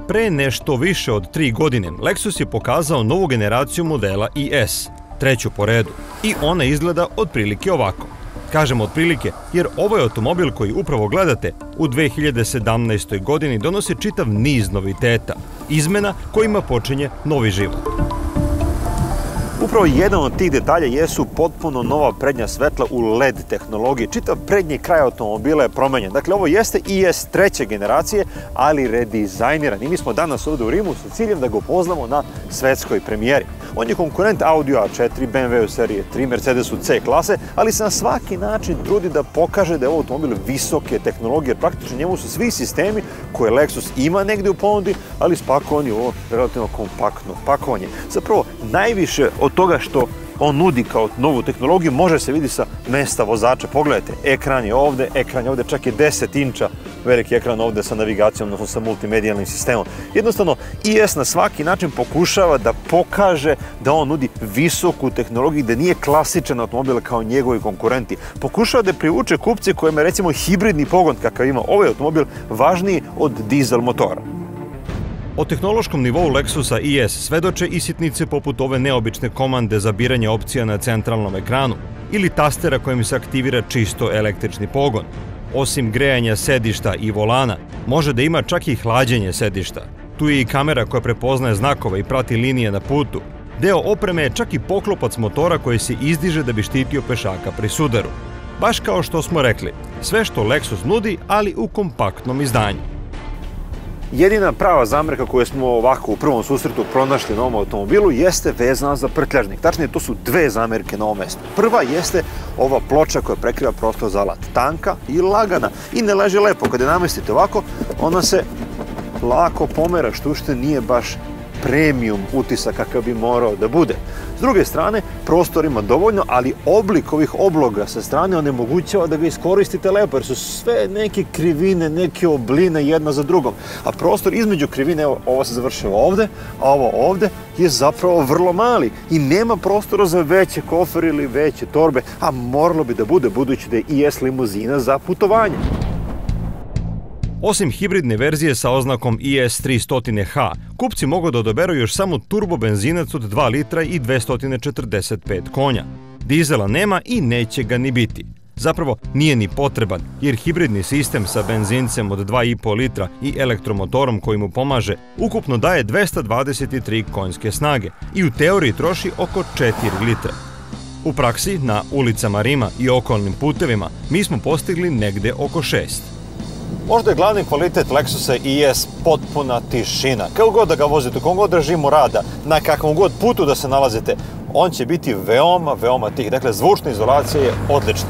Pre nešto više od 3 godine Lexus je pokazao novu generaciju modela IS, treću po redu, i ona izgleda otprilike ovako. Kažem otprilike jer ovaj automobil koji upravo gledate u 2017. godini donosi čitav niz noviteta, izmena kojima počinje novi život. Upravo jedan od tih detalja jesu potpuno nova prednja svetla u LED tehnologiji. Čitav prednji kraj automobila je promenjen. Dakle, ovo jeste IS treće generacije, ali redizajniran. I mi smo danas ovde u Rimu sa ciljem da ga upoznamo na svetskoj premijeri. On je konkurent Audi A4, BMW serije 3, Mercedesu C klase, ali se na svaki način trudi da pokaže da je ovo automobil visoke tehnologije, jer praktično njemu su svi sistemi koje Lexus ima negde u ponudi, ali spakovani u ovo relativno kompaktno pakovanje. Zapravo, najviše od toga što on nudi kao novu tehnologiju može se vidi sa mesta vozača. Pogledajte, ekran je ovde, čak je 10 inča veliki ekran ovde sa navigacijom, odnosno sa multimedijalnim sistemom. Jednostavno, IS na svaki način pokušava da pokaže da on nudi visoku tehnologiju, da nije klasičan automobil kao njegovi konkurenti. Pokušava da privuče kupce kojima je recimo hibridni pogon kakav ima ovaj automobil važniji od dizel motora. O tehnološkom nivou Lexusa IS svedoče i sitnice poput ove neobične komande za biranje opcija na centralnom ekranu ili tastera kojim se aktivira čisto električni pogon. Osim grejanja sedišta i volana, može da ima čak i hlađenje sedišta. Tu je i kamera koja prepoznaje znakove i prati linije na putu. Deo opreme je čak i poklopac motora koji se izdiže da bi štitio pešaka pri sudaru. Baš kao što smo rekli, sve što Lexus nudi, ali u kompaktnom izdanju. Jedina prava zamerka koju smo ovako u prvom susretu pronašli na ovom automobilu jeste vezana za prtljažnik. Tačnije, to su dve zamerke na ovom mestu. Prva jeste ova ploča koja prekriva prostor za alat. Tanka i lagana i ne leže lepo. Kada je namestite ovako, ona se lako pomera, što ušte nije baš premium utisak kakav bi morao da bude. S druge strane, prostor ima dovoljno, ali oblik ovih obloga sa strane onemogućava da ga iskoristite lepo, jer su sve neke krivine, neke obline jedna za drugom. A prostor između krivine, evo, ovo se završava ovde, a ovo ovde je zapravo vrlo mali i nema prostora za veće kofere ili veće torbe, a moralo bi da bude, budući da je IS limuzina za putovanje. Osim hibridne verzije sa oznakom IS 300H, kupci mogu da odaberu još samo turbo benzinac od 2 litra i 245 konja. Dizela nema i neće ga ni biti. Zapravo, nije ni potreban, jer hibridni sistem sa benzincem od 2,5 litra i elektromotorom koji mu pomaže ukupno daje 223 konjske snage i u teoriji troši oko 4 litra. U praksi, na ulicama Rima i okolnim putevima, mi smo postigli negde oko 6. Možda je glavni kvalitet Lexusa IS potpuna tišina. Kako god da ga vozite, u kom god režimu rada, na kakvom god putu da se nalazite, on će biti veoma tih. Dakle, zvučna izolacija je odlična.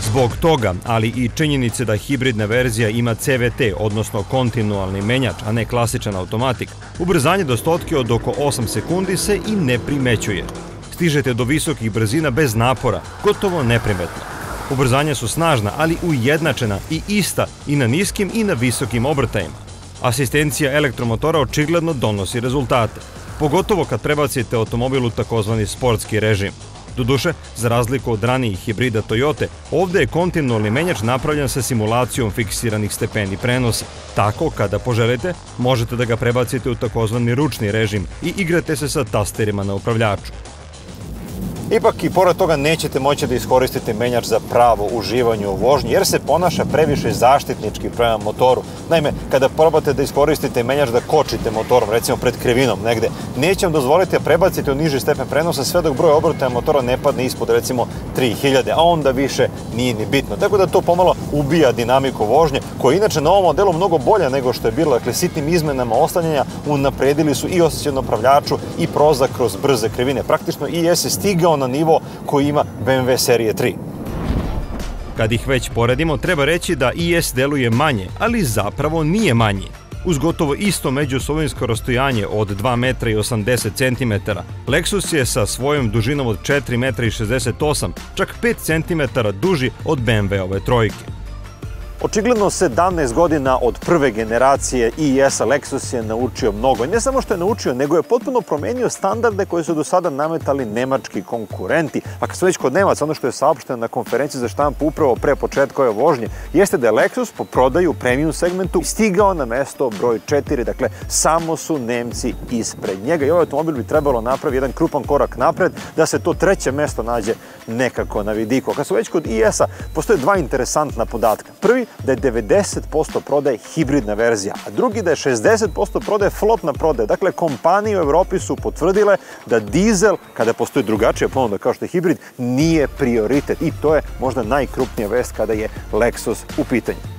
Zbog toga, ali i činjenice da hibridna verzija ima CVT, odnosno kontinualni menjač, a ne klasičan automatik, ubrzanje do stotke od oko 8 sekundi se i ne primećuje. Stižete do visokih brzina bez napora, gotovo neprimetno. Ubrzanja su snažna, ali ujednačena i ista i na niskim i na visokim obrtajima. Asistencija elektromotora očigledno donosi rezultate, pogotovo kad prebacite automobil u takozvani sportski režim. Doduše, za razliku od ranijih hibrida Toyote, ovde je kontinualni menjač napravljen sa simulacijom fiksiranih stepeni prenosa. Tako, kada poželite, možete da ga prebacite u takozvani ručni režim i igrate se sa tasterima na upravljaču. Ipak i pored toga nećete moći da iskoristite menjač za pravo uživanje u vožnji, jer se ponaša previše zaštitnički prema motoru. Naime, kada probate da iskoristite menjač da kočite motorom, recimo pred krivinom negde, neće vam dozvoliti da prebacite u niži stepen prenosa sve dok broj obrtaja motora ne padne ispod recimo 3000, a onda više nije ni bitno. Tako da to pomalo ubija dinamiku vožnje, koja je inače na ovom modelu mnogo bolja nego što je bilo. Dakle, sitnim izmenama oslanjanja unapredili su i osjećaj na upravljaču i prolazak kroz brze krivine. Praktično IS je stigao na nivo koji ima BMW serije 3. Kad ih već poredimo, treba reći da IS deluje manje, ali zapravo nije manji. Uz gotovo isto međusovinsko rastojanje od 2,80 m, Lexus je sa svojom dužinom od 4,68 m čak 5 cm duži od BMW-ove trojke. Očigledno 17 godina od prve generacije IS-a Lexus je naučio mnogo. I ne samo što je naučio, nego je potpuno promenio standarde koje su do sada nametali nemački konkurenti. Pa kad su već kod Nemaca, ono što je saopšteno na konferenciji za štampu upravo pre početka ove vožnje, jeste da je Lexus po prodaju u premium segmentu stigao na mesto broj 4. Dakle, samo su Nemci ispred njega i ovaj automobil bi trebalo napraviti jedan krupan korak napred da se to treće mesto nađe nekako na vidiku. Kad su već kod IS-a, postoje dva interesantna podatka. Prvi, da je 90% prodaje hibridna verzija, a drugi da je 60% prodaje flotna prodaja. Dakle, kompanije u Evropi su potvrdile da dizel, kada postoji drugačija ponuda kao što je hibrid, nije prioritet i to je možda najkrupnija vest kada je Lexus u pitanju.